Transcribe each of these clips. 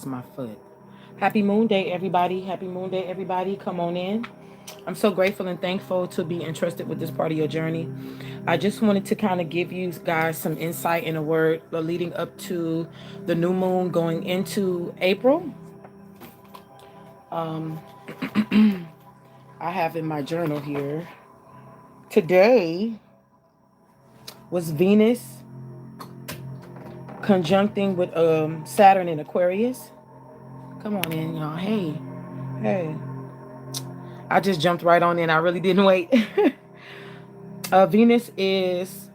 lost my foot. Happy Moon Day, everybody. Happy Moon Day, everybody. Come on in. I'm so grateful and thankful to be entrusted with this part of your journey. I just wanted to kind of give you guys some insight in a word leading up to the new moon going into April. Um, I have in my journal here. Today was Venus conjuncting with Saturn in Aquarius. Come on in, y'all. Hey, hey. I just jumped right on in. I really didn't wait. Venus is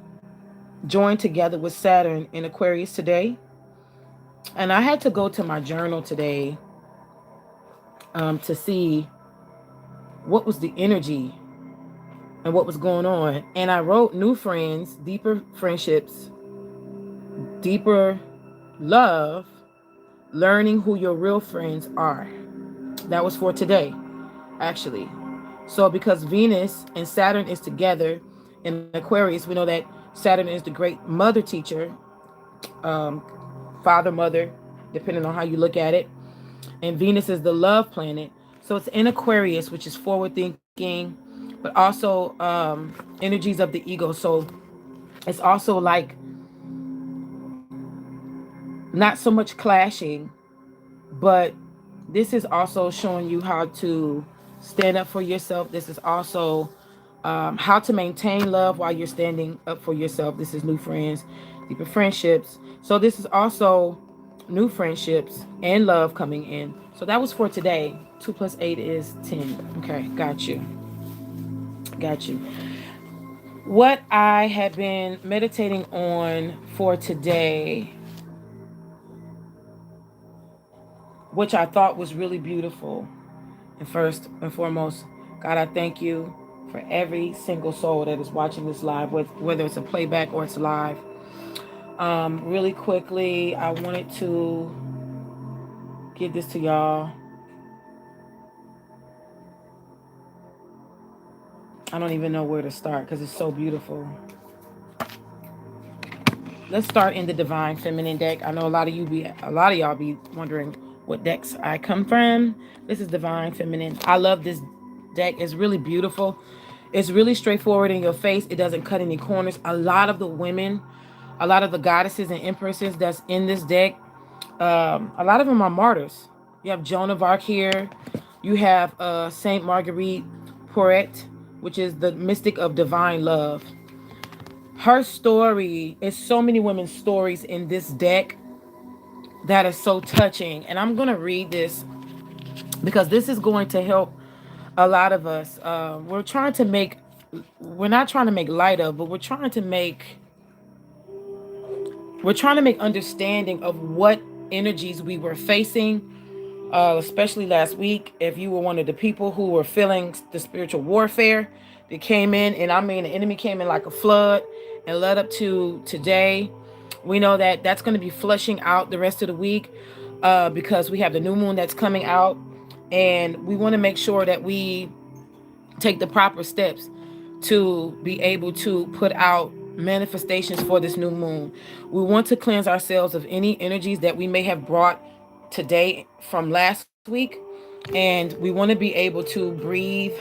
joined together with Saturn in Aquarius today. And I had to go to my journal today to see what was the energy and what was going on. And I wrote new friends, deeper friendships, deeper love, learning who your real friends are. That was for today, actually. So because Venus and Saturn is together in Aquarius, we know that Saturn is the great mother teacher, um, father, mother, depending on how you look at it. And Venus is the love planet. So it's in Aquarius, which is forward thinking, but also energies of the ego. So it's also like not so much clashing, but this is also showing you how to stand up for yourself. This is also how to maintain love while you're standing up for yourself. This is new friends, deeper friendships. So this is also new friendships and love coming in. So that was for today. 2 plus 8 is 10. Okay, got you. Got you. What I had been meditating on for today, which I thought was really beautiful. And first and foremost, God, I thank you for every single soul that is watching this live, whether it's a playback or it's live. Really quickly, I wanted to give this to y'all. I don't even know where to start because it's so beautiful. Let's start in the Divine Feminine deck. I know a lot of y'all be wondering what decks I come from. This is Divine Feminine. I love this deck. It's really beautiful. It's really straightforward in your face. It doesn't cut any corners. A lot of the women, a lot of the goddesses and empresses that's in this deck, a lot of them are martyrs. You have Joan of Arc here. You have Saint Marguerite Porete, which is the mystic of divine love. Her story is so many women's stories in this deck that is so touching. And I'm going to read this because this is going to help a lot of us. We're not trying to make light of, but we're trying to make understanding of what energies we were facing, especially last week. If you were one of the people who were feeling the spiritual warfare that came in, and I mean the enemy came in like a flood and led up to today, we know that that's going to be flushing out the rest of the week because we have the new moon that's coming out, and we want to make sure that we take the proper steps to be able to put out manifestations for this new moon. We want to cleanse ourselves of any energies that we may have brought today from last week, and we want to be able to breathe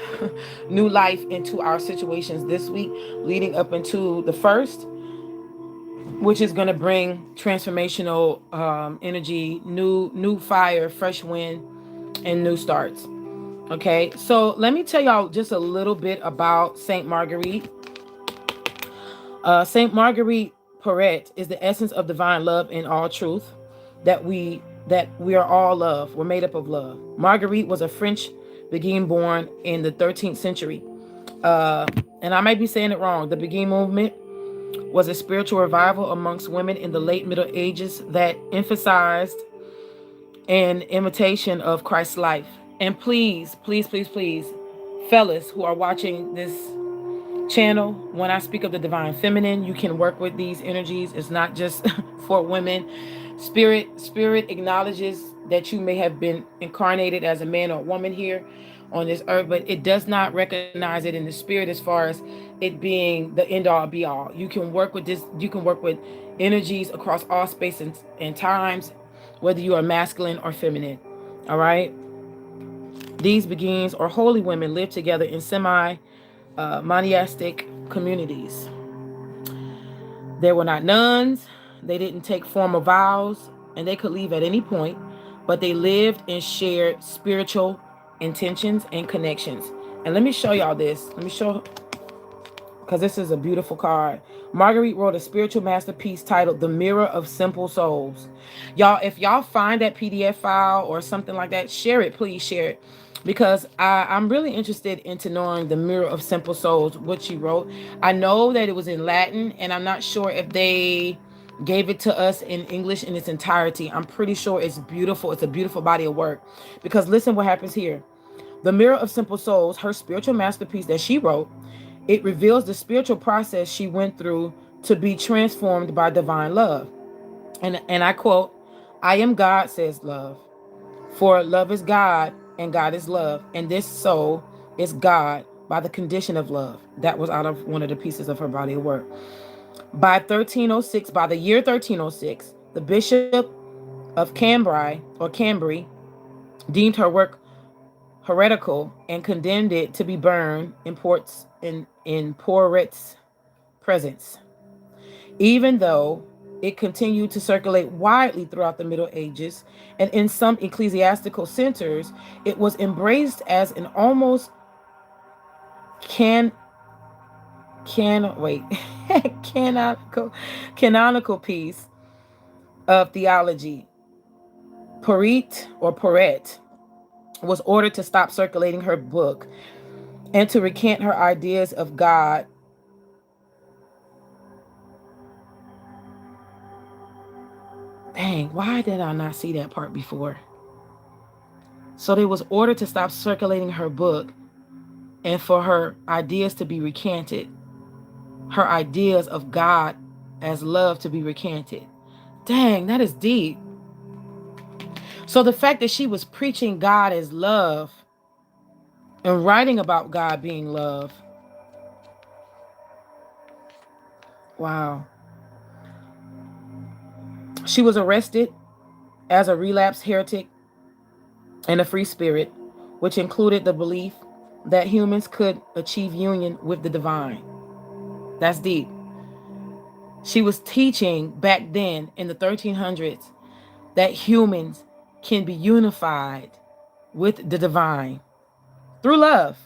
new life into our situations this week leading up into the first, which is going to bring transformational energy, new fire, fresh wind, and new starts. Okay, so let me tell y'all just a little bit about Saint Marguerite. Saint Marguerite Porete is the essence of divine love and all truth. That we are all love. We're made up of love. Marguerite was a French beguine born in the 13th century. And I may be saying it wrong. The beguine movement was a spiritual revival amongst women in the late Middle Ages that emphasized an imitation of Christ's life. And please, please, please, please, fellas who are watching this channel, when I speak of the divine feminine, you can work with these energies. It's not just for women. Spirit acknowledges that you may have been incarnated as a man or woman here on this earth, but it does not recognize it in the spirit as far as it being the end all be all. You can work with this. You can work with energies across all space and times. whether you are masculine or feminine. All right. These beings or holy women live together in monastic communities. They were not nuns. They didn't take formal vows, and they could leave at any point, but they lived and shared spiritual intentions and connections. And let me show y'all this. Let me show, because this is a beautiful card. Marguerite wrote a spiritual masterpiece titled The Mirror of Simple Souls. Y'all, if y'all find that PDF file or something like that, share it, please share it. Because I'm really interested into knowing the Mirror of Simple Souls, what she wrote. I know that it was in Latin, and I'm not sure if they gave it to us in English in its entirety. I'm pretty sure it's beautiful. It's a beautiful body of work. Because listen what happens here. The Mirror of Simple Souls, her spiritual masterpiece that she wrote, it reveals the spiritual process she went through to be transformed by divine love. And I quote, "I am God, says love. For love is God, and God is love. And this soul is God by the condition of love." That was out of one of the pieces of her body of work. By the year 1306, the Bishop of Cambrai deemed her work heretical and condemned it to be burned in Porret's presence. Even though it continued to circulate widely throughout the Middle Ages, and in some ecclesiastical centers, it was embraced as an almost can wait canonical piece of theology. Porret was ordered to stop circulating her book and to recant her ideas of God. Dang, why did I not see that part before? So they was ordered to stop circulating her book and for her ideas to be recanted. Her ideas of God as love to be recanted. Dang, that is deep. So the fact that she was preaching God as love and writing about God being love. Wow. She was arrested as a relapsed heretic and a free spirit, which included the belief that humans could achieve union with the divine. That's deep. She was teaching back then in the 1300s that humans can be unified with the divine through love.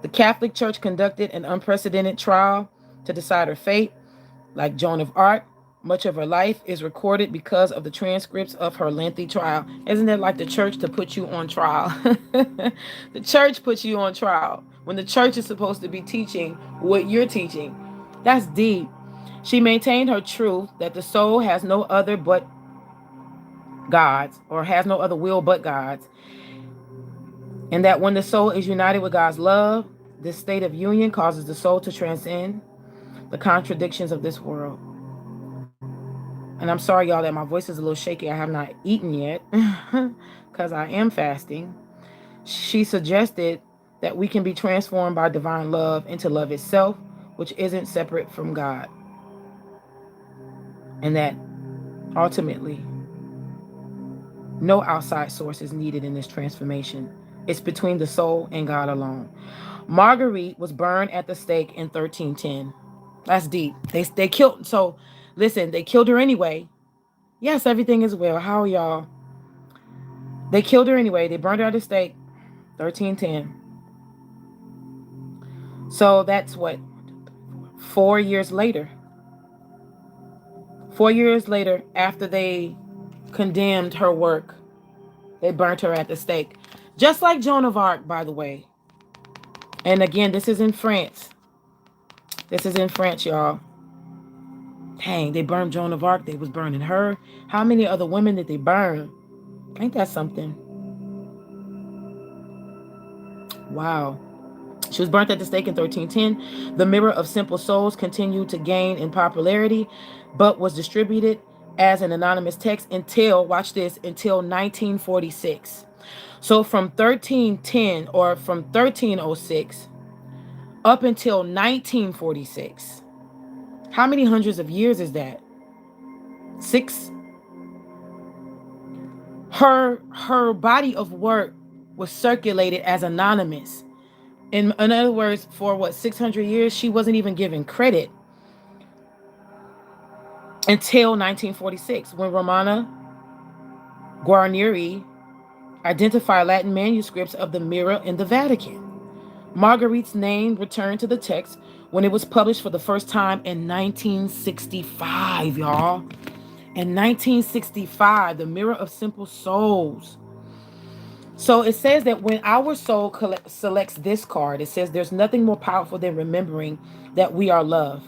The Catholic Church conducted an unprecedented trial to decide her fate. Like Joan of Arc, much of her life is recorded because of the transcripts of her lengthy trial. Isn't it like the church to put you on trial? The church puts you on trial when the church is supposed to be teaching what you're teaching. That's deep. She maintained her truth that the soul has no other but God's, or has no other will but God's, and that when the soul is united with God's love, this state of union causes the soul to transcend the contradictions of this world. And I'm sorry, y'all, that my voice is a little shaky. I have not eaten yet because I am fasting. She suggested that we can be transformed by divine love into love itself, which isn't separate from God. And that ultimately, no outside source is needed in this transformation. It's between the soul and God alone. Marguerite was burned at the stake in 1310. That's deep. They killed. So, listen, they killed her anyway. Yes, everything is well. How are y'all? They killed her anyway. They burned her at the stake, 1310. So that's what? 4 years later. 4 years later, after they condemned her work, they burnt her at the stake. Just like Joan of Arc, by the way. And again, this is in France. This is in France, y'all. Dang, they burned Joan of Arc. They was burning her. How many other women did they burn? Ain't that something? Wow. She was burnt at the stake in 1310. The Mirror of Simple Souls continued to gain in popularity, but was distributed as an anonymous text until, watch this, until 1946. So from 1310 or from 1306 up until 1946. How many hundreds of years is that? Her body of work was circulated as anonymous. In other words, for what, 600 years, she wasn't even given credit until 1946, when Romana Guarnieri identified Latin manuscripts of the mirror in the Vatican. Marguerite's name returned to the text when it was published for the first time in 1965, y'all. In 1965, the Mirror of Simple Souls. So it says that when our soul selects this card, it says there's nothing more powerful than remembering that we are love,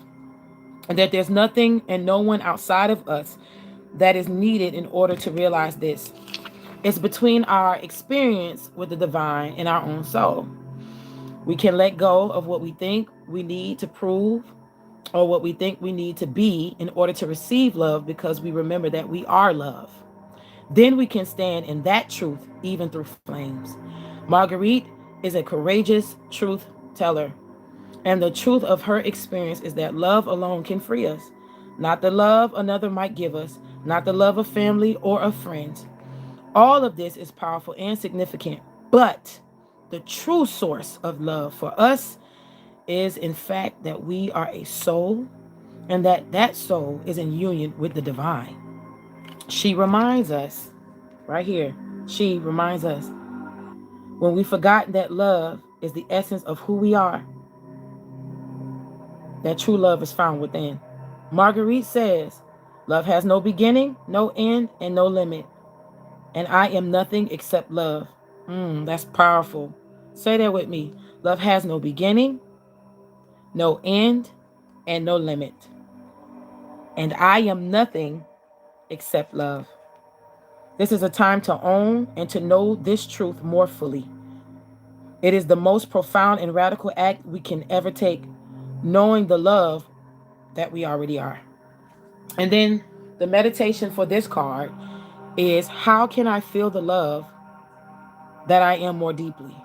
and that there's nothing and no one outside of us that is needed in order to realize this. It's between our experience with the divine and our own soul. We can let go of what we think we need to prove or what we think we need to be in order to receive love, because we remember that we are love. Then we can stand in that truth even through flames. Marguerite is a courageous truth teller, and the truth of her experience is that love alone can free us. Not the love another might give us, not the love of family or of friends. All of this is powerful and significant, but the true source of love for us is, in fact, that we are a soul, and that soul is in union with the divine. She reminds us, right here, she reminds us, when we've forgotten that love is the essence of who we are, that true love is found within. Marguerite says, love has no beginning, no end, and no limit. And I am nothing except love. That's powerful. Say that with me. Love has no beginning, no end, and no limit. And I am nothing except love. This is a time to own and to know this truth more fully. It is the most profound and radical act we can ever take, knowing the love that we already are. And then the meditation for this card is, how can I feel the love that I am more deeply?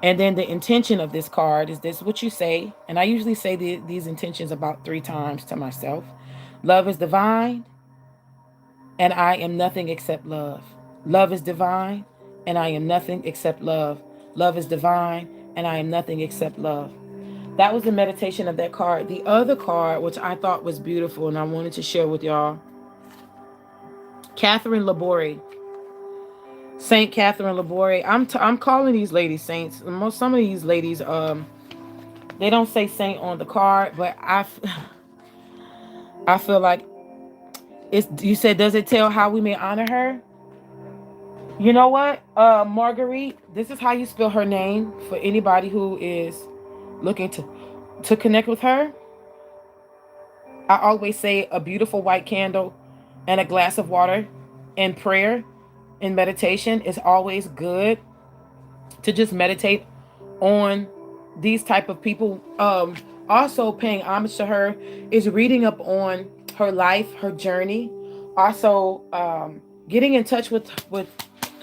And then the intention of this card is this, what you say, and I usually say these intentions about 3 times to myself. Love is divine, and I am nothing except love. Love is divine, and I am nothing except love. Love is divine, and I am nothing except love. That was the meditation of that card. The other card, which I thought was beautiful and I wanted to share with y'all, Catherine Laborde. Saint Catherine Laborde. I'm calling these ladies saints. Some of these ladies, they don't say saint on the card, but I feel like it's. You said, does it tell how we may honor her? You know what, Marguerite? This is how you spell her name for anybody who is looking to connect with her. I always say a beautiful white candle and a glass of water and prayer and meditation is always good to just meditate on these type of people. Also paying homage to her is reading up on her life, her journey. Also getting in touch with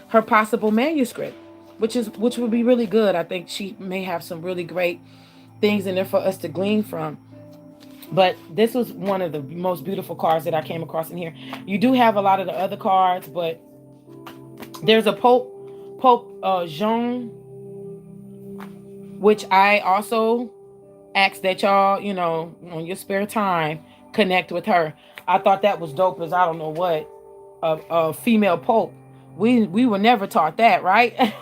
her possible manuscript, which would be really good. I think she may have some really great things in there for us to glean from. But this was one of the most beautiful cards that I came across in here. You do have a lot of the other cards, but there's a Pope Jean, which I also ask that y'all, on your spare time, connect with her. I thought that was dope as I don't know what. A female Pope. We were never taught that, right?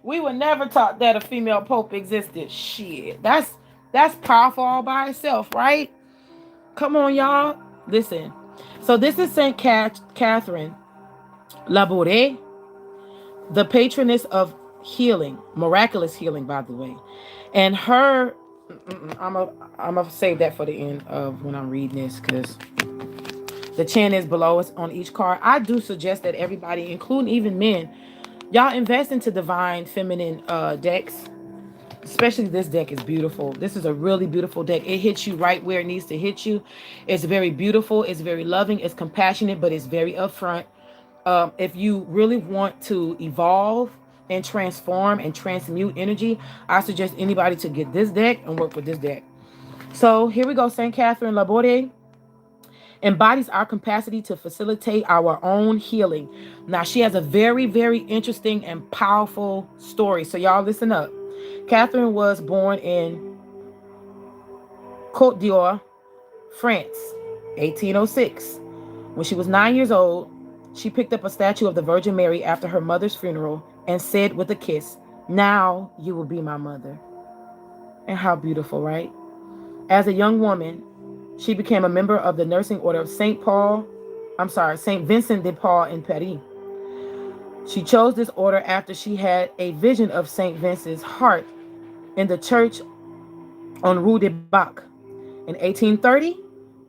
We were never taught that a female Pope existed. Shit. That's powerful all by itself, right? Come on, y'all. Listen. So this is Saint Catherine Laborde, the patroness of healing, miraculous healing, by the way. And her, I'm gonna save that for the end of when I'm reading this, because the chant is below us on each card. I do suggest that everybody, including even men, y'all invest into divine feminine decks. Especially this deck is beautiful. This is a really beautiful deck. It hits you right where it needs to hit you. It's very beautiful. It's very loving. It's compassionate, but it's very upfront. If you really want to evolve and transform and transmute energy, I suggest anybody to get this deck and work with this deck. So here we go. Saint Catherine Laborde. embodies our capacity to facilitate our own healing. Now, she has a very, very interesting and powerful story. So y'all listen up. Catherine was born in Côte d'Or, France, 1806. When she was 9 years old, she picked up a statue of the Virgin Mary after her mother's funeral and said with a kiss, "Now you will be my mother." And how beautiful, right? As a young woman, she became a member of the nursing order of Saint Vincent de Paul in Paris. She chose this order after she had a vision of Saint Vincent's heart in the church on Rue de Bac. In 1830,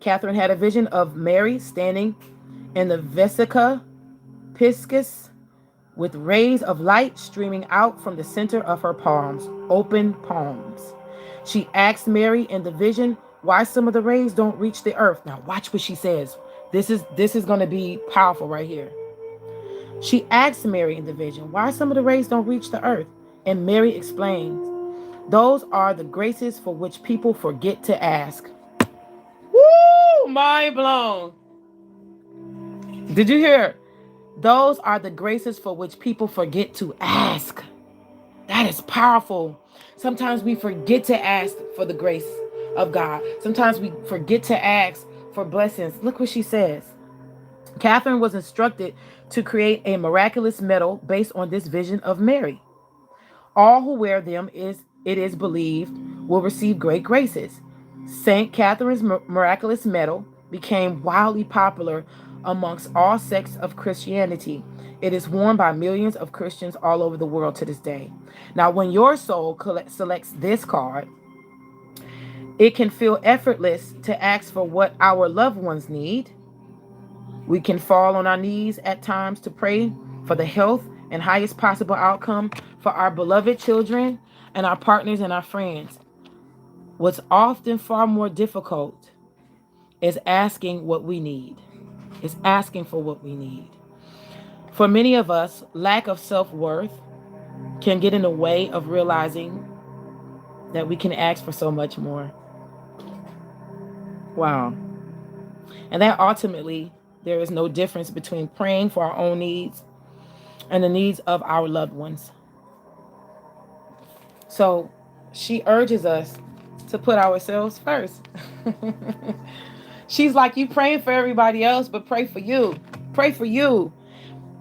Catherine had a vision of Mary standing in the Vesica Piscis with rays of light streaming out from the center of her palms, open palms. She asked Mary in the vision why some of the rays don't reach the earth. Now watch what she says. This is going to be powerful right here. She asked Mary in the vision why some of the rays don't reach the earth. And Mary explains, "Those are the graces for which people forget to ask." Woo! Mind blown. Did you hear? Those are the graces for which people forget to ask. That is powerful. Sometimes we forget to ask for the grace of God. Sometimes we forget to ask for blessings. Look what she says. Catherine was instructed to create a miraculous medal based on this vision of Mary. All who wear them, it is believed, will receive great graces. Saint Catherine's miraculous medal became wildly popular amongst all sects of Christianity. It is worn by millions of Christians all over the world to this day. Now, when your soul selects this card, it can feel effortless to ask for what our loved ones need. We can fall on our knees at times to pray for the health and highest possible outcome for our beloved children and our partners and our friends. What's often far more difficult is asking what we need. Is asking for what we need. For many of us, lack of self-worth can get in the way of realizing that we can ask for so much more. Wow. And that ultimately, there is no difference between praying for our own needs and the needs of our loved ones. So she urges us to put ourselves first. She's like, you praying for everybody else, but pray for you. Pray for you.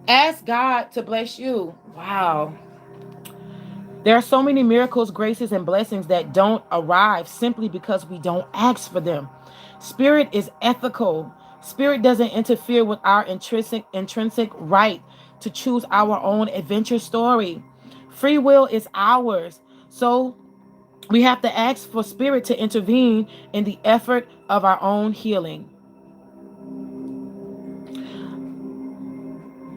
Ask God to bless you. Wow. There are so many miracles, graces, and blessings that don't arrive simply because we don't ask for them. Spirit is ethical. Spirit doesn't interfere with our intrinsic right to choose our own adventure story. Free will is ours. So we have to ask for Spirit to intervene in the effort of our own healing.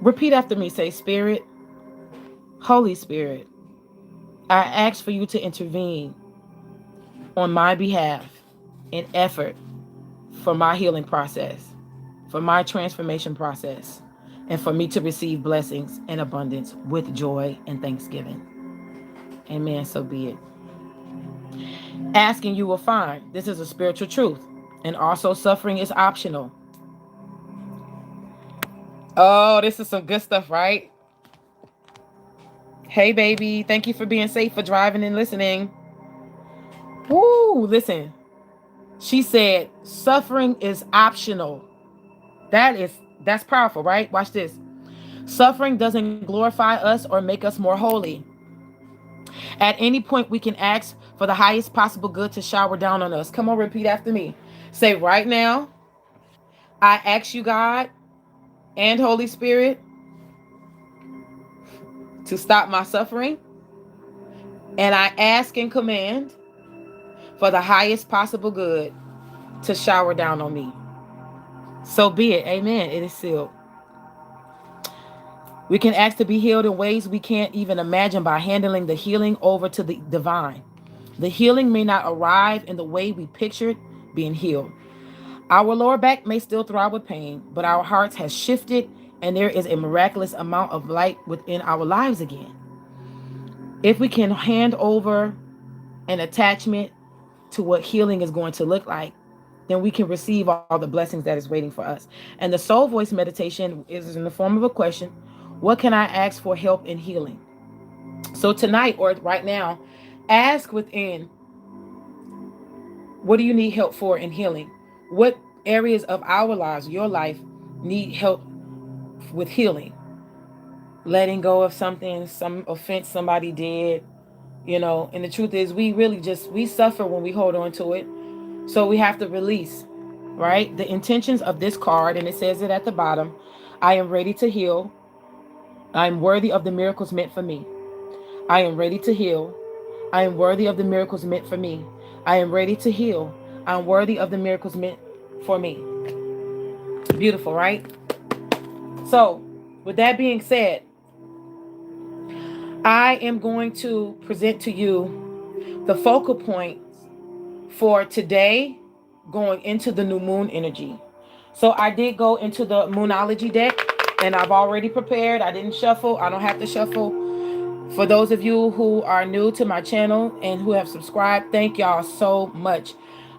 Repeat after me. Say, Spirit, Holy Spirit, I ask for you to intervene on my behalf in effort for my healing process, for my transformation process, and for me to receive blessings in abundance with joy and thanksgiving. Amen. So be it. Asking, you will find. This is a spiritual truth. And also, suffering is optional. Oh, this is some good stuff, right? Hey, baby. Thank you for being safe, for driving and listening. Woo, listen. She said, suffering is optional. That's powerful, right? Watch this. Suffering doesn't glorify us or make us more holy. At any point, we can ask for the highest possible good to shower down on us. Come on, repeat after me. Say, right now, I ask you, God and Holy Spirit, to stop my suffering. And I ask and command for the highest possible good to shower down on me. So be it. Amen. It is sealed. We can ask to be healed in ways we can't even imagine by handling the healing over to the divine. The healing may not arrive in the way we pictured being healed. Our lower back may still throb with pain, but our hearts has shifted and there is a miraculous amount of light within our lives again. If we can hand over an attachment to what healing is going to look like, then we can receive all the blessings that is waiting for us. And the soul voice meditation is in the form of a question. What can I ask for help in healing? So tonight or right now, ask within, what do you need help for in healing? What areas of our lives, your life, need help with healing? Letting go of something, some offense somebody did, and the truth is we suffer when we hold on to it. So we have to release, right? The intentions of this card, and it says it at the bottom. I am ready to heal. I am worthy of the miracles meant for me. I am ready to heal. I am worthy of the miracles meant for me. I am ready to heal. I'm worthy of the miracles meant for me. Beautiful, right? So, with that being said, I am going to present to you the focal points for today going into the new moon energy. So I did go into the Moonology deck and I've already prepared. I didn't shuffle. I don't have to shuffle. For those of you who are new to my channel and who have subscribed, thank y'all so much.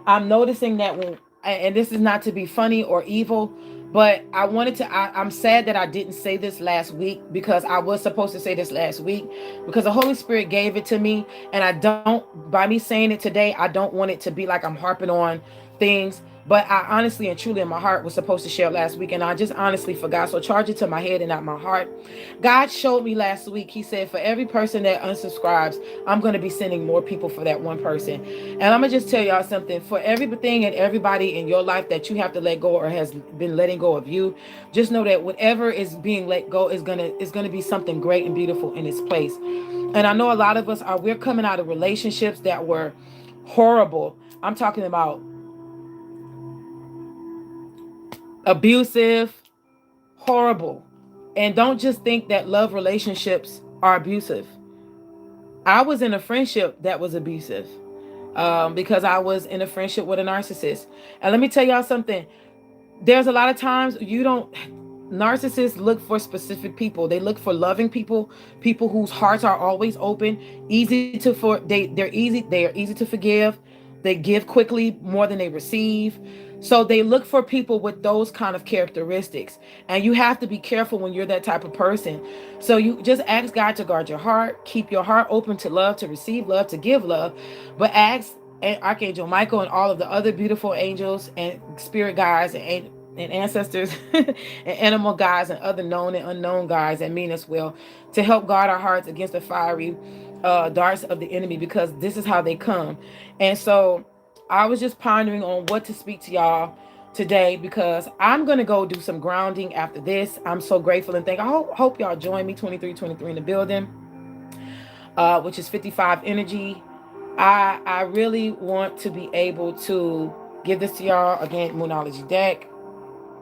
I'm noticing that and this is not to be funny or evil, but I'm sad that I didn't say this last week, because I was supposed to say this last week, because the Holy Spirit gave it to me. And by me saying it today, I don't want it to be like I'm harping on things. But I honestly and truly in my heart was supposed to share last week, and I just honestly forgot. So charge it to my head and not my heart. God showed me last week. He said, for every person that unsubscribes, I'm going to be sending more people for that one person. And I'm going to just tell y'all something. For everything and everybody in your life that you have to let go or has been letting go of you, just know that whatever is being let go is going to be something great and beautiful in its place. And I know a lot of us we're coming out of relationships that were horrible. I'm talking about abusive, horrible. And don't just think that love relationships are abusive. I was in a friendship that was abusive, because I was in a friendship with a narcissist. And let me tell y'all something. There's a lot of times narcissists look for specific people. They look for loving people, people whose hearts are always open, they are easy to forgive. They give quickly more than they receive. So they look for people with those kind of characteristics. And you have to be careful when you're that type of person. So you just ask God to guard your heart, keep your heart open to love, to receive love, to give love. But ask Archangel Michael and all of the other beautiful angels and spirit guides and ancestors and animal guides and other known and unknown guides that mean us well, to help guard our hearts against the fiery darts of the enemy, because this is how they come. And so I was just pondering on what to speak to y'all today, because I'm going to go do some grounding after this. I'm so grateful and I hope y'all join me. 2323 in the building, which is 55 energy. I really want to be able to give this to y'all. Again, Moonology deck.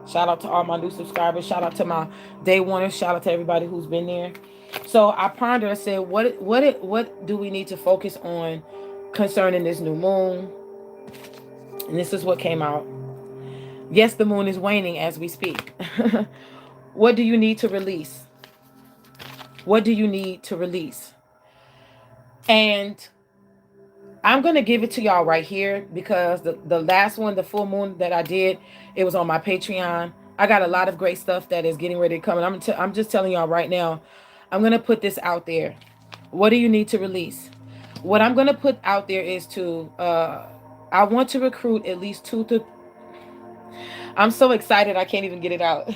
Shout out to all my new subscribers. Shout out to my day oneers. Shout out to everybody who's been there. So I pondered. I said, what do we need to focus on concerning this new moon? And this is what came out. Yes, the moon is waning as we speak. What do you need to release? What do you need to release? And I'm going to give it to y'all right here, because the last one, the full moon that I did, it was on my Patreon. I got a lot of great stuff that is getting ready to come. And I'm just telling y'all right now, I'm going to put this out there. What do you need to release? What I'm going to put out there is I want to recruit at least I'm so excited I can't even get it out.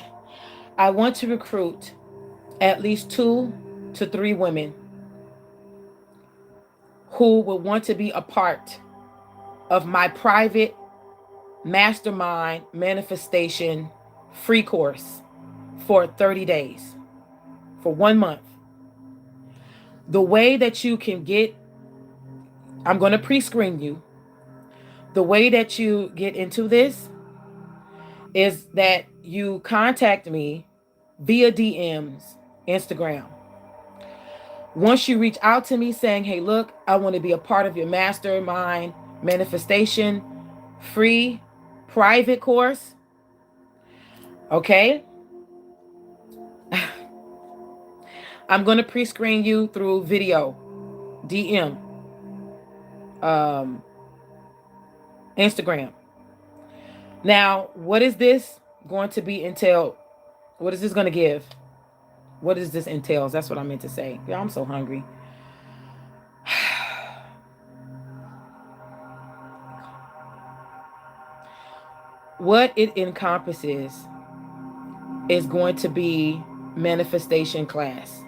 I want to recruit at least 2 to 3 women who will want to be a part of my private Mastermind Manifestation free course for 30 days, for 1 month. The way that you can I'm going to pre-screen you. The way that you get into this is that you contact me via DMs, Instagram. Once you reach out to me saying, hey, look, I want to be a part of your Mastermind Manifestation free private course. Okay. I'm going to pre-screen you through video, DM, Instagram. Now, what is this going to be entailed? What is this going to give? What does this entails? That's what I meant to say. Yeah, I'm so hungry. What it encompasses is going to be manifestation class.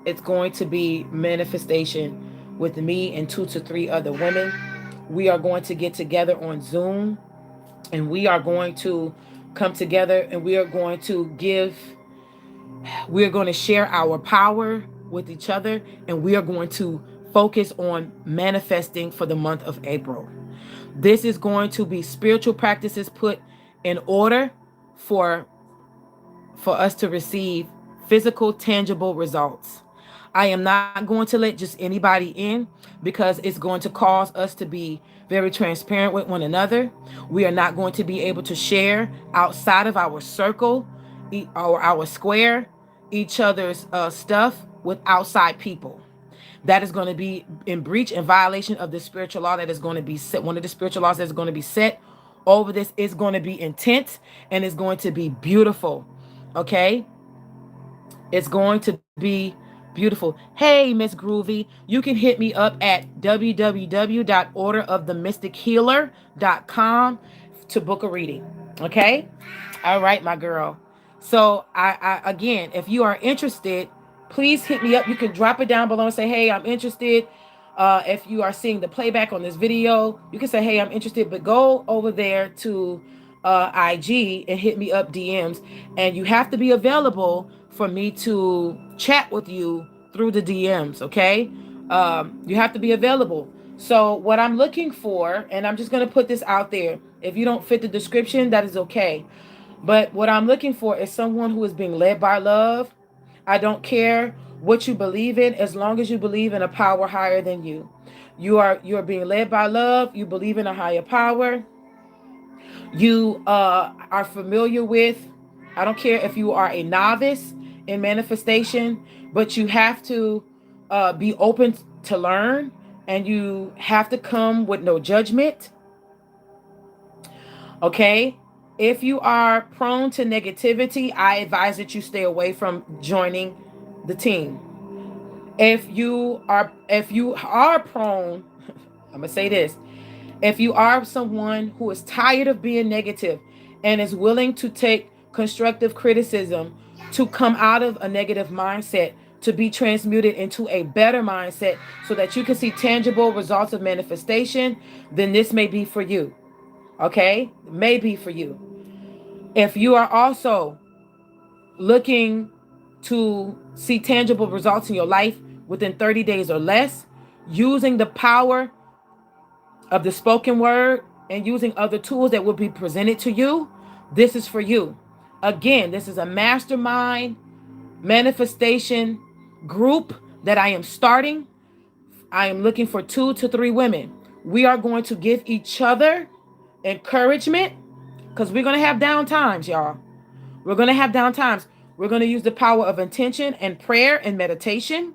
It's going to be manifestation with me and 2 to 3 other women. We are going to get together on Zoom, and we are going to come together, and we are going to share our power with each other, and we are going to focus on manifesting for the month of April. This is going to be spiritual practices put in order for us to receive physical, tangible results. I am not going to let just anybody in because it's going to cause us to be very transparent with one another. We are not going to be able to share outside of our circle or our square each other's stuff with outside people. That is going to be in breach and violation of the spiritual law that is going to be set. One of the spiritual laws that is going to be set over this is going to be intense, and it's going to be beautiful. Okay? It's going to be beautiful. Hey, Miss Groovy, you can hit me up at www.orderofthemystichealer.com to book a reading. Okay? All right, my girl. So I again, if you are interested, please hit me up. You can drop it down below and say, hey, I'm interested. If you are seeing the playback on this video, you can say, hey, I'm interested, but go over there to IG and hit me up DMs. And you have to be available for me to chat with you through the DMs, okay? You have to be available. So what I'm looking for, and I'm just going to put this out there. If you don't fit the description, that is okay. But what I'm looking for is someone who is being led by love. I don't care what you believe in, as long as you believe in a power higher than you. You're being led by love. You believe in a higher power. You are familiar with, I don't care if you are a novice in manifestation, but you have to be open to learn, and you have to come with no judgment. Okay? If you are prone to negativity, I advise that you stay away from joining the team. If you are prone, I'm going to say this. If you are someone who is tired of being negative and is willing to take constructive criticism to come out of a negative mindset, to be transmuted into a better mindset so that you can see tangible results of manifestation, then this may be for you. Okay? May be for you. If you are also looking to see tangible results in your life within 30 days or less, using the power of the spoken word and using other tools that will be presented to you, this is for you. Again, this is a mastermind manifestation group that I am starting. I am looking for 2 to 3 women. We are going to give each other encouragement, because we're going to have down times, y'all. We're going to have down times. We're going to use the power of intention and prayer and meditation.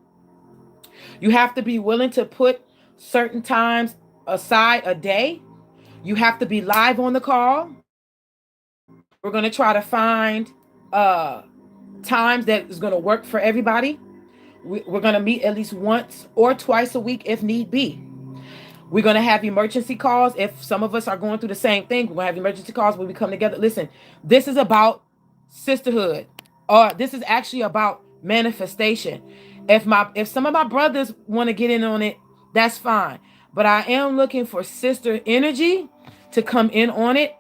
You have to be willing to put certain times aside a day. You have to be live on the call. We're going to try to find times that is going to work for everybody. We're going to meet at least once or twice a week if need be. We're going to have emergency calls. If some of us are going through the same thing, we're going to have emergency calls when we come together. Listen, this is about sisterhood, or this is actually about manifestation. If some of my brothers want to get in on it, that's fine. But I am looking for sister energy to come in on it.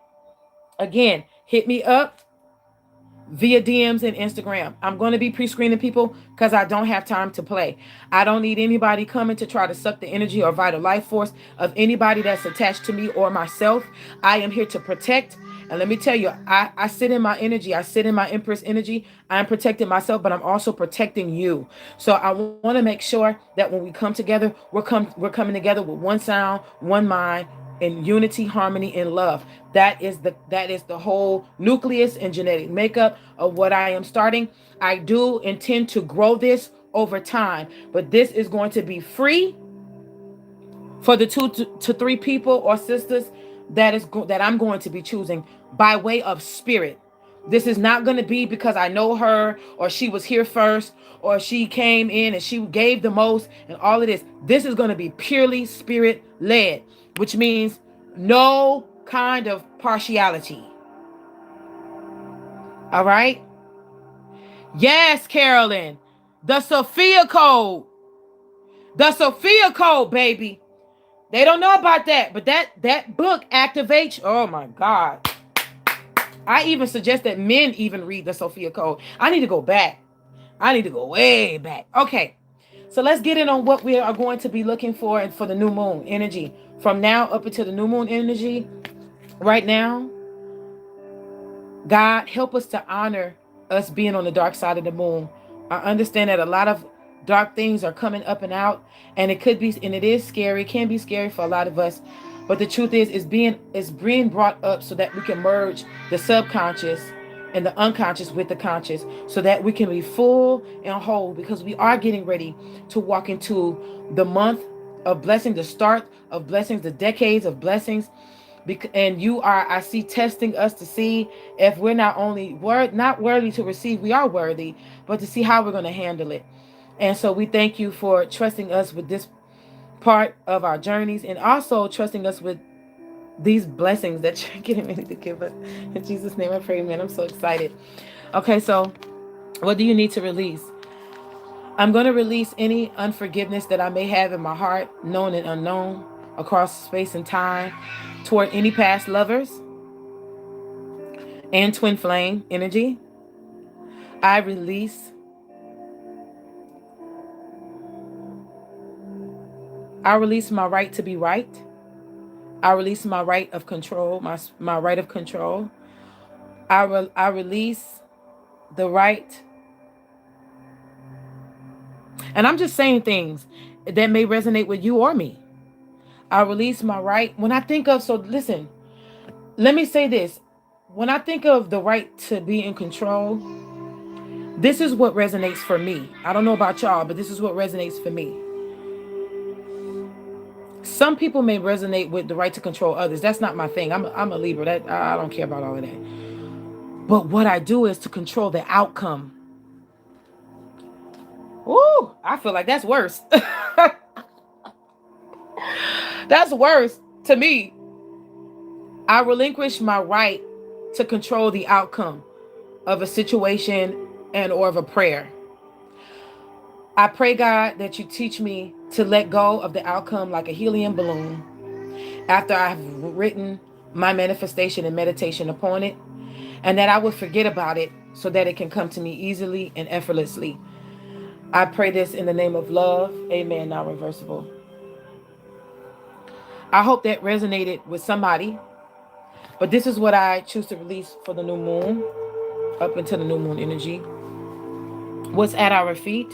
Again, hit me up via DMs and Instagram. I'm going to be pre-screening people because I don't have time to play. I don't need anybody coming to try to suck the energy or vital life force of anybody that's attached to me or myself. I am here to protect. And let me tell you, I sit in my energy. I sit in my Empress energy. I'm protecting myself, but I'm also protecting you. So I want to make sure that when we come together, we're coming together with one sound, one mind, in unity, harmony, and love. That is the whole nucleus and genetic makeup of what I am starting. I do intend to grow this over time, but this is going to be free for the 2 to 3 people or sisters that I'm going to be choosing by way of spirit. This is not going to be because I know her, or she was here first, or she came in and she gave the most and all of this. This is going to be purely spirit led, which means no kind of partiality. All right. Yes, Carolyn. The Sophia Code. The Sophia Code, baby. They don't know about that, but that book activates. Oh my God. I even suggest that men even read the Sophia Code. I need to go back. I need to go way back. Okay. So let's get in on what we are going to be looking for and for the new moon energy. From now up into the new moon energy, right now, God, help us to honor us being on the dark side of the moon. I understand that a lot of dark things are coming up and out, and it could be, and it is scary. It can be scary for a lot of us, but the truth is, it's being brought up so that we can merge the subconscious and the unconscious with the conscious, so that we can be full and whole. Because we are getting ready to walk into the month of blessing, the start of blessings, the decades of blessings. And I see, testing us to see if we're not worthy to receive, we are worthy, but to see how we're going to handle it. And so we thank you for trusting us with this part of our journeys, and also trusting us with these blessings that you're getting ready to give us. In Jesus' name I pray, man. I'm so excited. Okay, so what do you need to release? I'm going to release any unforgiveness that I may have in my heart, known and unknown, across space and time, toward any past lovers and twin flame energy. I release my right to be right. I release my right of control, my right of control. I release the right. And I'm just saying things that may resonate with you or me. I release my right. When I think of, so listen, let me say this. When I think of the right to be in control, this is what resonates for me. I don't know about y'all, but this is what resonates for me. Some people may resonate with the right to control others. That's not my thing. I'm a Libra. That I don't care about all of that. But what I do is to control the outcome. Ooh, I feel like that's worse. That's worse to me. I relinquish my right to control the outcome of a situation and or of a prayer. I pray, God, that you teach me to let go of the outcome like a helium balloon after I've written my manifestation and meditation upon it, and that I would forget about it so that it can come to me easily and effortlessly. I pray this in the name of love. Amen. Now reversible. I hope that resonated with somebody, but this is what I choose to release for the new moon, up into the new moon energy. What's at our feet?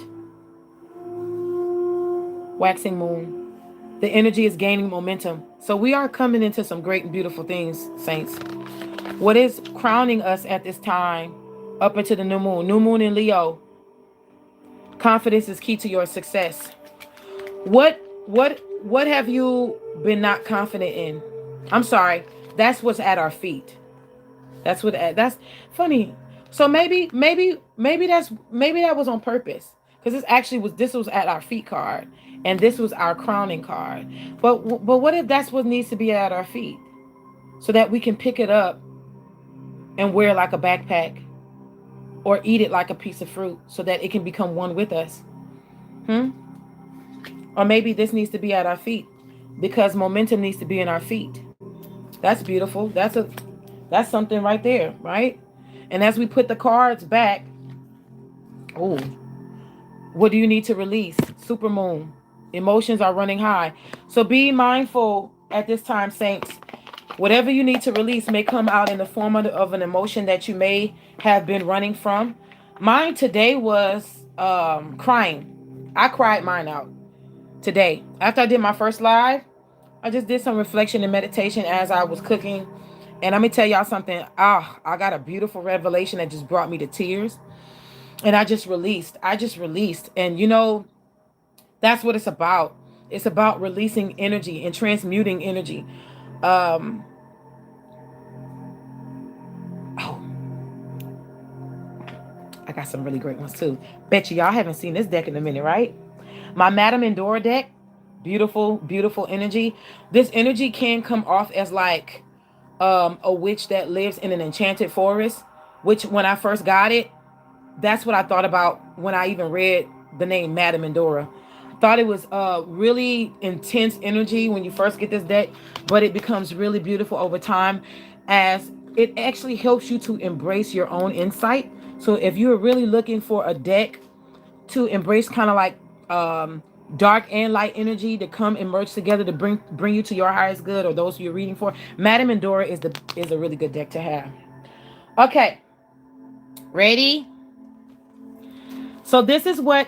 Waxing moon. The energy is gaining momentum. So we are coming into some great and beautiful things, saints. What is crowning us at this time, up into the new moon in Leo? Confidence is key to your success. What have you been not confident in? I'm sorry. That's what's at our feet. That's funny. So maybe that was on purpose, because this was at our feet card, and this was our crowning card. But what if that's what needs to be at our feet, so that we can pick it up and wear it like a backpack, or eat it like a piece of fruit, so that it can become one with us? Or maybe this needs to be at our feet because momentum needs to be in our feet. That's beautiful. That's something right there, right? And as we put the cards back, oh, what do you need to release? Supermoon. Emotions are running high. So be mindful at this time, saints. Whatever you need to release may come out in the form of an emotion that you may have been running from. Mine today was crying. I cried mine out today. After I did my first live, I just did some reflection and meditation as I was cooking. And let me tell y'all something. I got a beautiful revelation that just brought me to tears. And I just released. And that's what it's about. It's about releasing energy and transmuting energy. I got some really great ones too. Bet you y'all haven't seen this deck in a minute, right? My Madame Endora deck. Beautiful, beautiful energy. This energy can come off as like a witch that lives in an enchanted forest, which when I first got it, that's what I thought about when I even read the name Madame Endora. Thought it was really intense energy when you first get this deck, but it becomes really beautiful over time as it actually helps you to embrace your own insight. So if you're really looking for a deck to embrace kind of like dark and light energy to come and merge together to bring you to your highest good or those you're reading for, Madame Endora is a really good deck to have. Okay, ready? So this is what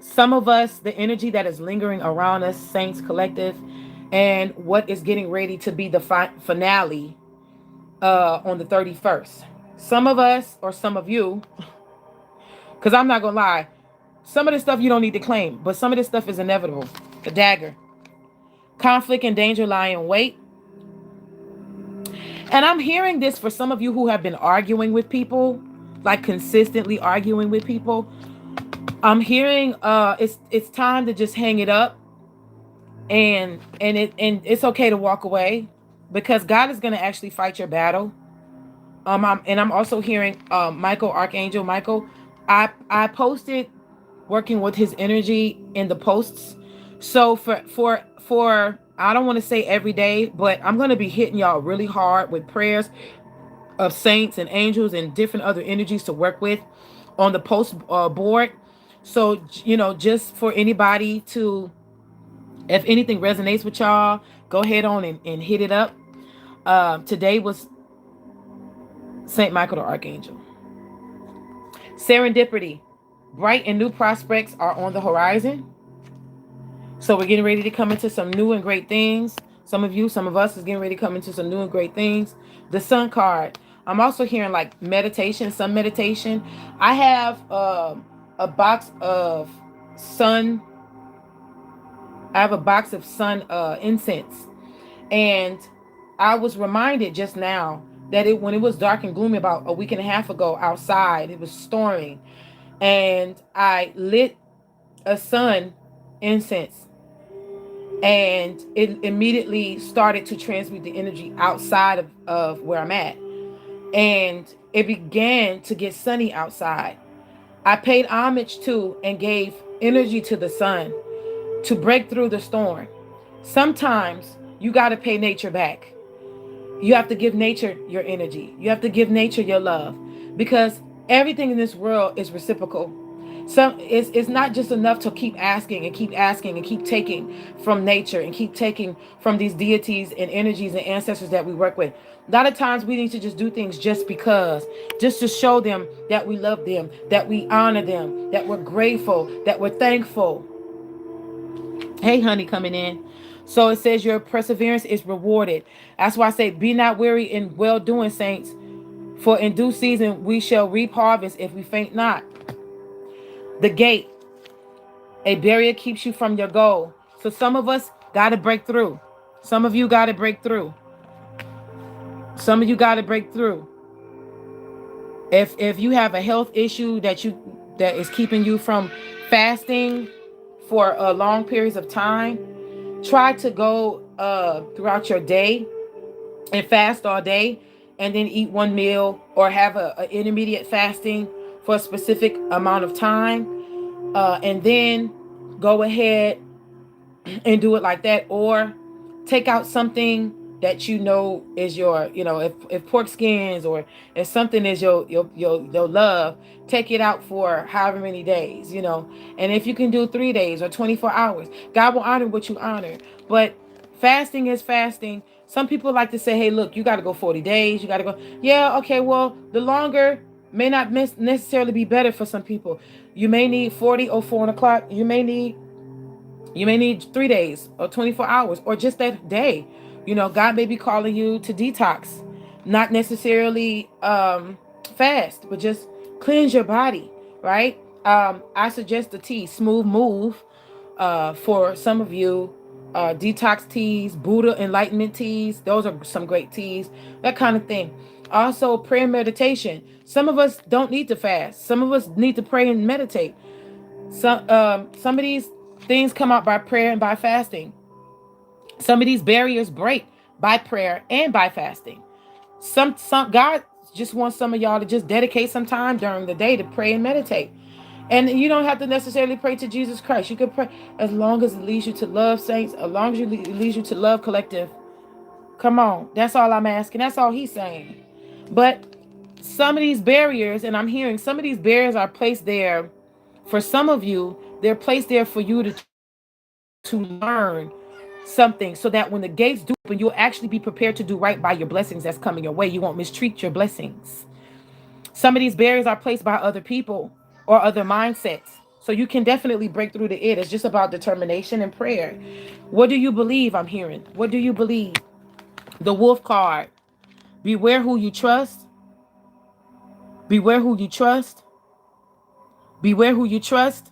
some of us, the energy that is lingering around us, Saints Collective, and what is getting ready to be the finale on the 31st. Some of us, or some of you, because I'm not going to lie, some of this stuff you don't need to claim, but some of this stuff is inevitable. The dagger. Conflict and danger lie in wait. And I'm hearing this for some of you who have been arguing with people, like consistently arguing with people. I'm hearing it's time to just hang it up, and it's okay to walk away because God is going to actually fight your battle. I'm also hearing Michael, Archangel Michael. I posted working with his energy in the posts. So for I don't want to say every day, but I'm going to be hitting y'all really hard with prayers of saints and angels and different other energies to work with on the post board. So, you know, just for anybody to, if anything resonates with y'all, go ahead on and hit it up. Today was Saint Michael the Archangel. Serendipity. Bright and new prospects are on the horizon. So we're getting ready to come into some new and great things. Some of you, some of us is getting ready to come into some new and great things. The Sun card. I'm also hearing like meditation, sun meditation. I have a box of sun. I have a box of sun incense. And I was reminded just now that when it was dark and gloomy about a week and a half ago outside, it was storming. And I lit a sun incense. And it immediately started to transmute the energy outside of where I'm at. And it began to get sunny outside. I paid homage to and gave energy to the sun to break through the storm. Sometimes you got to pay nature back. You have to give nature your energy. You have to give nature your love, because everything in this world is reciprocal. So it's not just enough to keep asking and keep asking and keep taking from nature and keep taking from these deities and energies and ancestors that we work with. A lot of times we need to just do things just because, just to show them that we love them, that we honor them, that we're grateful, that we're thankful. Hey, honey, coming in. So it says your perseverance is rewarded. That's why I say, be not weary in well-doing, saints. For in due season we shall reap harvest if we faint not. The gate. A barrier keeps you from your goal. So some of us got to break through. Some of you got to break through. Some of you got to break through. If you have a health issue that is keeping you from fasting for long periods of time, try to go throughout your day and fast all day, and then eat one meal or have an intermediate fasting for a specific amount of time, and then go ahead and do it like that, or take out something that you know is your, you know, if pork skins or if something is your love, take it out for however many days, you know. And if you can do 3 days or 24 hours, God will honor what you honor. But fasting is fasting. Some people like to say, hey, look, you got to go 40 days. You got to go. Yeah, okay, well, the longer may not necessarily be better for some people. You may need 40 or 4 o'clock. You may need 3 days or 24 hours or just that day. You know, God may be calling you to detox, not necessarily fast, but just cleanse your body, right? I suggest the tea, Smooth Move, for some of you. Detox teas, Buddha enlightenment teas. Those are some great teas, that kind of thing. Also, prayer and meditation. Some of us don't need to fast. Some of us need to pray and meditate. Some of these things come out by prayer and by fasting. Some of these barriers break by prayer and by fasting. Some God just wants some of y'all to just dedicate some time during the day to pray and meditate. And you don't have to necessarily pray to Jesus Christ. You can pray as long as it leads you to love, saints, as long as it leads you to love collective. Come on. That's all I'm asking. That's all he's saying. But some of these barriers, and I'm hearing some of these barriers are placed there for some of you. They're placed there for you to learn something so that when the gates do open, you'll actually be prepared to do right by your blessings that's coming your way. You won't mistreat your blessings. Some of these barriers are placed by other people or other mindsets. So you can definitely break through to it. It's just about determination and prayer. What do you believe? I'm hearing. What do you believe? The wolf card. Beware who you trust. Beware who you trust. Beware who you trust.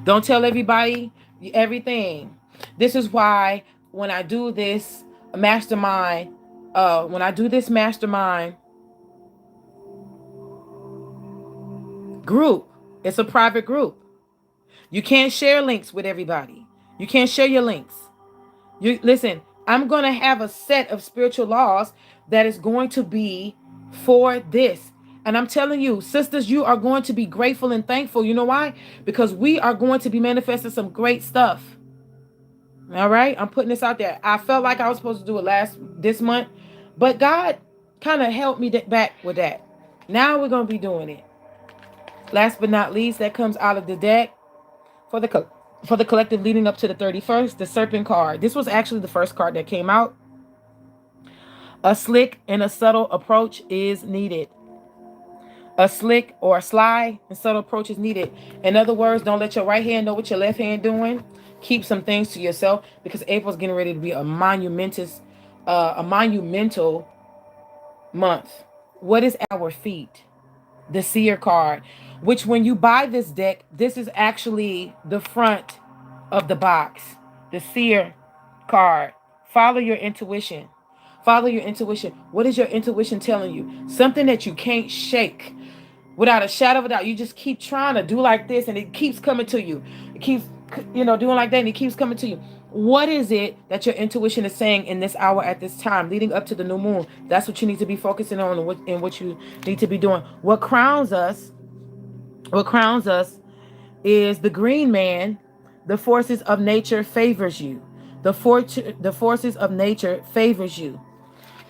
Don't tell everybody everything. This is why when I do this mastermind, group, it's a private group. You can't share links with everybody. You can't share your links. You listen, I'm going to have a set of spiritual laws that is going to be for this. And I'm telling you, sisters, you are going to be grateful and thankful. You know why? Because we are going to be manifesting some great stuff. All right? I'm putting this out there. I felt like I was supposed to do it this month, but God kind of helped me back with that. Now we're going to be doing it. Last but not least, that comes out of the deck for the collective leading up to the 31st, the Serpent card. This was actually the first card that came out. A slick and a subtle approach is needed. A slick or a sly and subtle approach is needed. In other words, don't let your right hand know what your left hand doing. Keep some things to yourself because April's getting ready to be a monumental month. What is our feet? The Seer card, which when you buy this deck, this is actually the front of the box. The Seer card. Follow your intuition. Follow your intuition. What is your intuition telling you? Something that you can't shake without a shadow of a doubt. You just keep trying to do like this and it keeps coming to you. It keeps, doing like that and it keeps coming to you. What is it that your intuition is saying in this hour at this time, leading up to the new moon? That's what you need to be focusing on and what you need to be doing. What crowns us is the green man. The forces of nature favors you. The forces of nature favors you.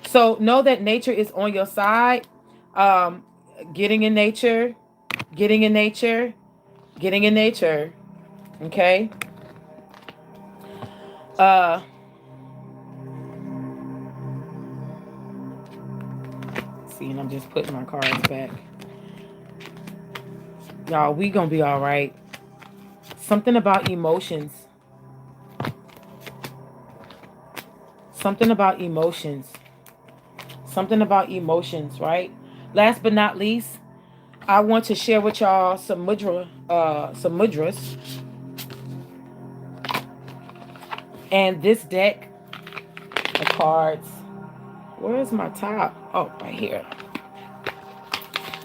So know that nature is on your side. Getting in nature. Okay. See, and I'm just putting my cards back. Y'all, we gonna be all right. Something about emotions. Something about emotions, right? Last but not least, I want to share with y'all some mudras. And this deck of cards, where is my top? Oh, right here.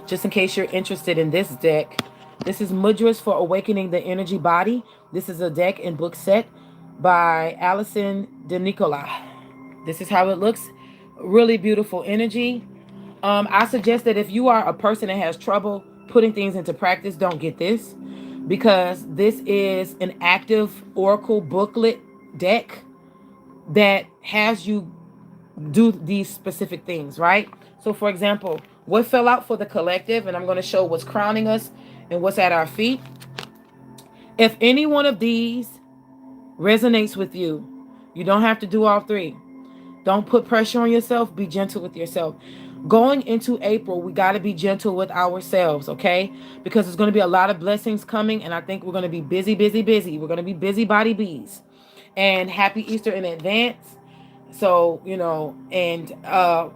Just in case you're interested in this deck, this is Mudras for Awakening the Energy Body. This is a deck and book set by Alison De Nicola. This is how it looks. Really beautiful energy. I suggest that if you are a person that has trouble putting things into practice, don't get this, because this is an active oracle booklet deck that has you do these specific things, right? So for example, what fell out for the collective, and I'm going to show what's crowning us and what's at our feet. If any one of these resonates with you, you don't have to do all three. Don't put pressure on yourself. Be gentle with yourself. Going into April, we got to be gentle with ourselves, okay? Because there's going to be a lot of blessings coming, and I think we're going to be busy. We're going to be busybody bees. And happy Easter in advance. So, and I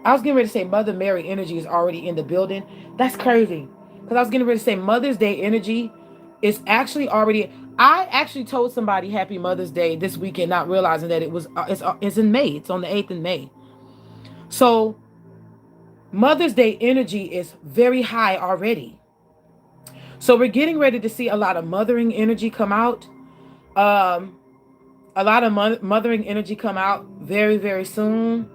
was getting ready to say Mother Mary energy is already in the building. That's crazy. Because I was getting ready to say Mother's Day energy is actually already... I actually told somebody Happy Mother's Day this weekend, not realizing that it's in May. It's on the 8th of May. So Mother's Day energy is very high already. So we're getting ready to see a lot of mothering energy come out. A lot of mothering energy come out very, very soon.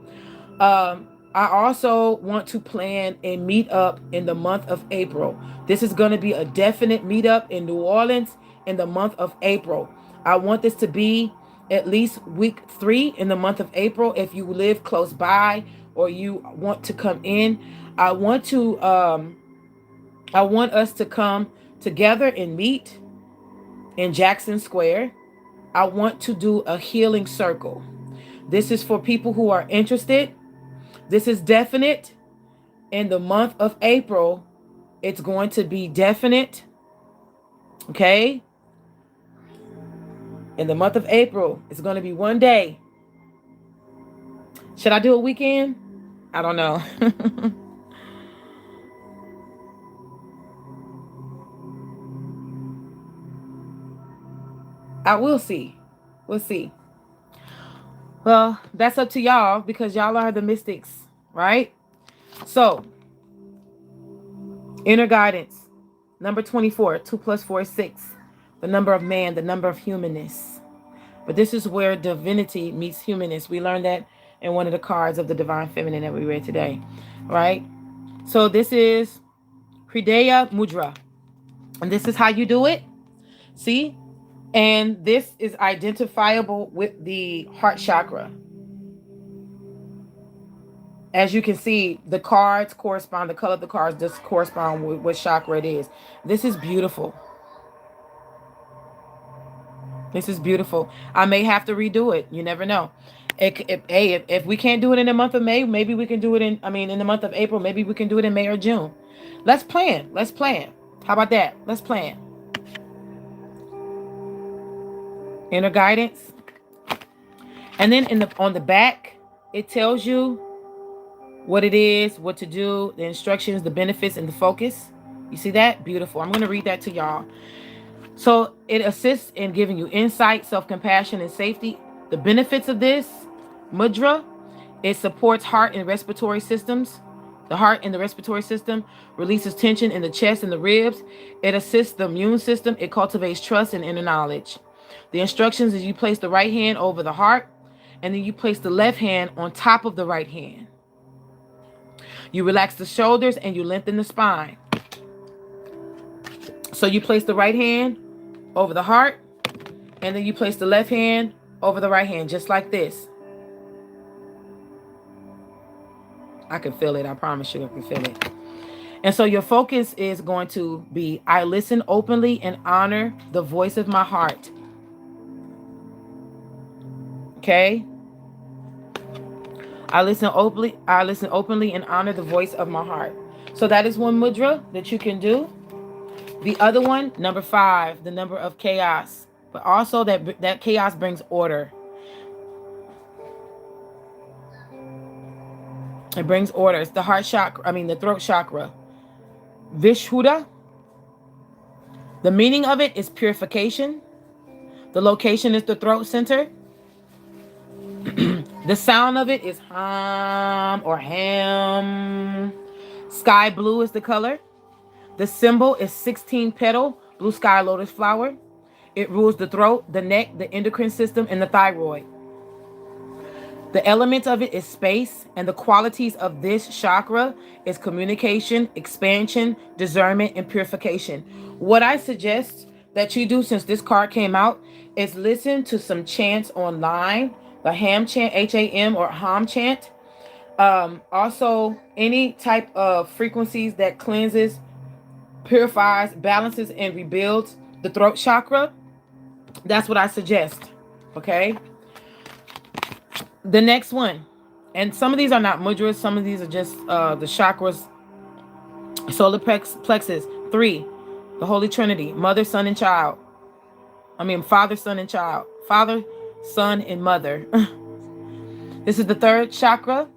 I also want to plan a meetup in the month of April. This is going to be a definite meetup in New Orleans in the month of April. I want this to be at least week 3 in the month of April. If you live close by or you want to come in, I want us to come together and meet in Jackson Square. I want to do a healing circle. This is for people who are interested. This is definite. In the month of April, it's going to be definite. Okay? In the month of April, it's going to be one day. Should I do a weekend? I don't know. I will see. We'll see. Well, that's up to y'all because y'all are the mystics, right? So, inner guidance. Number 24. 2 + 4 is 6. The number of man, the number of humanness. But this is where divinity meets humanness. We learned that in one of the cards of the Divine Feminine that we read today, right? So this is Hridaya Mudra. And this is how you do it. See? And this is identifiable with the heart chakra. As you can see, the cards correspond, the color of the cards just correspond with what chakra it is. This is beautiful. This is beautiful. I may have to redo it. You never know. If we can't do it in the month of May, maybe we can do it in the month of April. Maybe we can do it in May or June. Let's plan. Let's plan. How about that? Let's plan. Inner guidance. And then on the back, it tells you what it is, what to do, the instructions, the benefits, and the focus. You see that? Beautiful. I'm going to read that to y'all. So it assists in giving you insight, self-compassion, and safety. The benefits of this mudra, it supports heart and respiratory systems. The heart and the respiratory system releases tension in the chest and the ribs. It assists the immune system. It cultivates trust and inner knowledge. The instructions is you place the right hand over the heart, and then you place the left hand on top of the right hand. You relax the shoulders and you lengthen the spine. So you place the right hand over the heart, and then you place the left hand over the right hand, just like this. I can feel it. I promise you I can feel it. And so your focus is going to be, I listen openly and honor the voice of my heart. Okay? I listen openly and honor the voice of my heart. So that is one mudra that you can do. The other one, number 5, the number of chaos. But also that chaos brings order. It brings order. It's the heart chakra, the throat chakra. Vishuddha. The meaning of it is purification. The location is the throat center. The sound of it is hum or ham. Sky blue is the color. The symbol is 16-petal blue sky lotus flower. It rules the throat, the neck, the endocrine system, and the thyroid. The element of it is space, and the qualities of this chakra is communication, expansion, discernment, and purification. What I suggest that you do, since this card came out, is listen to some chants online, the ham chant, H-A-M, or ham chant. Also, any type of frequencies that cleanses, purifies, balances, and rebuilds the throat chakra. That's what I suggest. Okay. The next one, and some of these are not mudras, some of these are just the chakras. Solar plexus 3, the Holy Trinity, Mother, Son, and Child. Father, Son, and Child. Father, Son, and Mother. This is the 3rd chakra.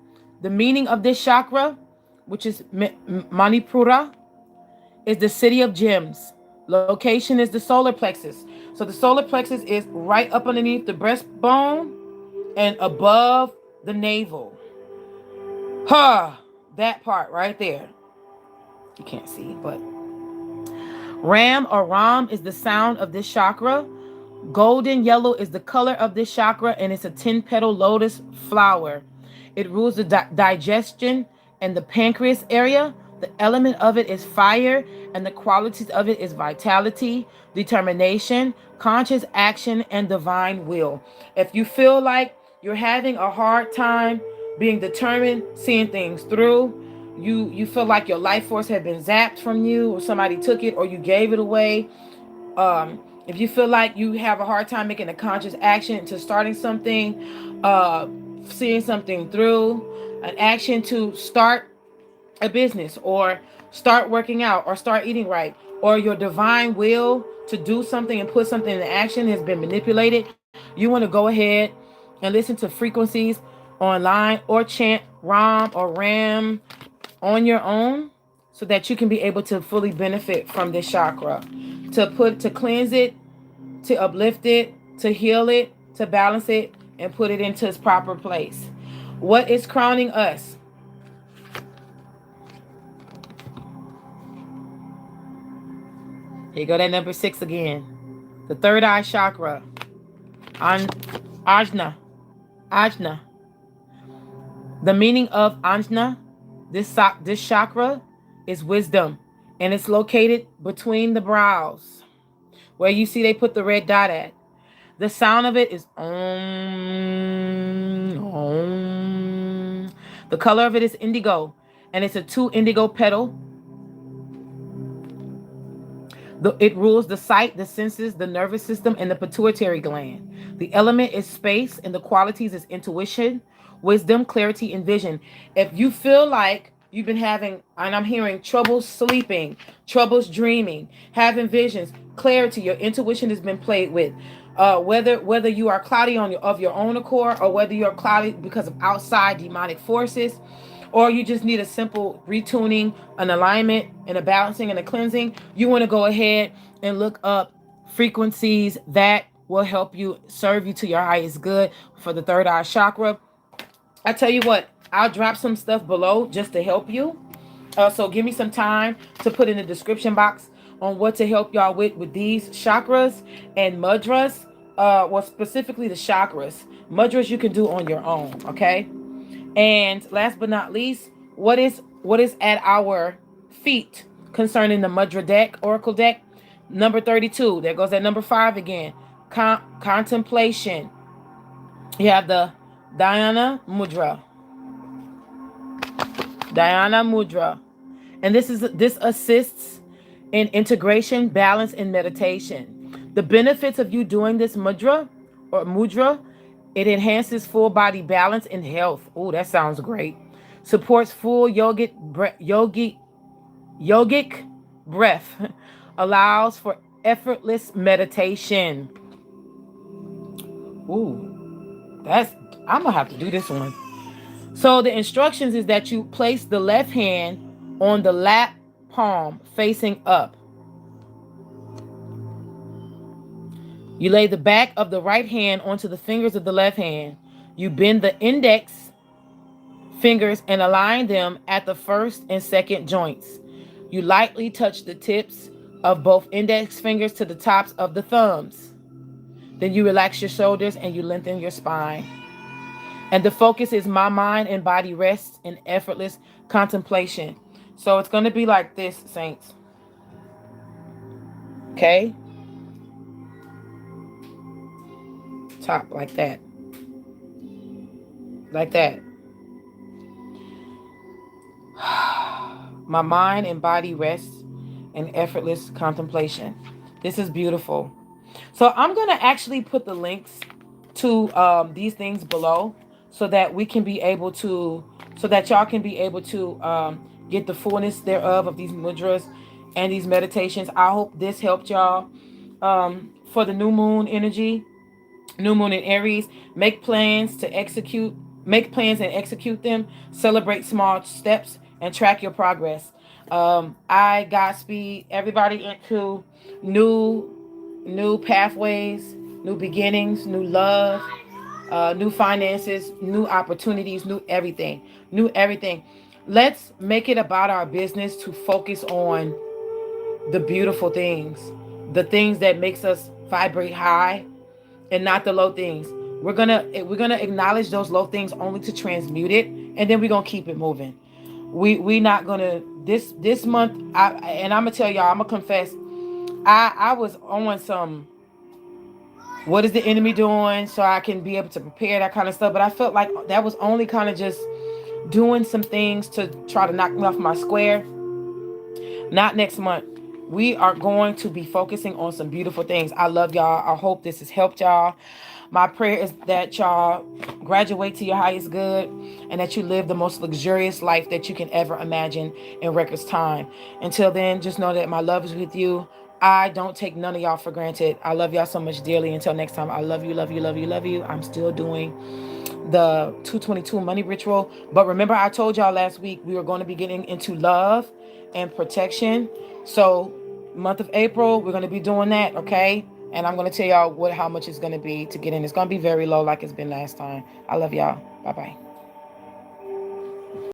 The meaning of this chakra, which is Manipura, is the city of gems. Location is the solar plexus. So the solar plexus is right up underneath the breastbone and above the navel. Huh. That part right there. You can't see, but Ram or Ram is the sound of this chakra. Golden yellow is the color of this chakra, and it's a 10-petal lotus flower. It rules the digestion and the pancreas area. The element of it is fire, and the qualities of it is vitality, determination, conscious action, and divine will. If you feel like you're having a hard time being determined, seeing things through, you feel like your life force had been zapped from you, or somebody took it, or you gave it away. If you feel like you have a hard time making a conscious action to starting something, seeing something through, an action to start a business or start working out or start eating right, or your divine will to do something and put something into action has been manipulated, you want to go ahead and listen to frequencies online or chant Ram or Ram on your own so that you can be able to fully benefit from this chakra, to cleanse it, to uplift it, to heal it, to balance it, and put it into its proper place. What is crowning us? Here you go, that number 6 again. The third eye chakra. Ajna. Ajna. The meaning of Ajna, this chakra, is wisdom. And it's located between the brows, where you see they put the red dot at. The sound of it is Om. Om. The color of it is indigo, and it's a 2 indigo petal. It rules the sight, the senses, the nervous system, and the pituitary gland. The element is space, and the qualities is intuition, wisdom, clarity, and vision. If you feel like you've been having, and I'm hearing troubles sleeping, troubles dreaming, having visions, clarity, your intuition has been played with. Whether you are cloudy of your own accord, or whether you're cloudy because of outside demonic forces, or you just need a simple retuning, an alignment, and a balancing and a cleansing, you want to go ahead and look up frequencies that will help you, serve you to your highest good for the third eye chakra. I tell you what, I'll drop some stuff below just to help you. So give me some time to put in the description box on what to help y'all with these chakras and mudras. Well, specifically the chakras. Mudras you can do on your own, okay? And last but not least, what is at our feet concerning the mudra deck, oracle deck? Number 32. There goes that number 5 again. Contemplation. You have the Dhyana Mudra. Dhyana Mudra. And this assists in integration, balance, and meditation. The benefits of you doing this mudra, it enhances full body balance and health. Oh, that sounds great. Supports full yogic breath. Allows for effortless meditation. Ooh, I'm gonna have to do this one. So the instructions is that you place the left hand on the lap palm facing up. You lay the back of the right hand onto the fingers of the left hand. You bend the index fingers and align them at the first and second joints. You lightly touch the tips of both index fingers to the tops of the thumbs. Then you relax your shoulders and you lengthen your spine. And the focus is my mind and body rests in effortless contemplation. So it's going to be like this, Saints. Okay? Top like that. Like that. My mind and body rests in effortless contemplation. This is beautiful. So I'm going to actually put the links to these things below so that we can be able to, so that y'all can be able to get the fullness thereof of these mudras and these meditations. I hope this helped y'all for the new moon energy. New moon in Aries. Make plans and execute them. Celebrate small steps and track your progress. I Godspeed everybody into new pathways, new beginnings, new love, new finances, new opportunities, new everything, new everything. Let's make it about our business to focus on the beautiful things, the things that makes us vibrate high, and not the low things. We're gonna acknowledge those low things only to transmute it, and then we're gonna keep it moving. We not gonna this month. And I'm gonna tell y'all. I'm gonna confess. I was on some. What is the enemy doing? So I can be able to prepare that kind of stuff. But I felt like that was only kind of just doing some things to try to knock me off my square. Not next month. We are going to be focusing on some beautiful things. I love y'all. I hope this has helped y'all. My prayer is that y'all graduate to your highest good and that you live the most luxurious life that you can ever imagine in records time. Until then, just know that my love is with you. I don't take none of y'all for granted. I love y'all so much dearly. Until next time, I love you, love you, love you, love you. I'm still doing the 222 money ritual. But remember, I told y'all last week we were going to be getting into love and protection. So month of April, we're going to be doing that, okay? And I'm going to tell y'all how much it's going to be to get in. It's going to be very low like it's been last time. I love y'all. Bye-bye.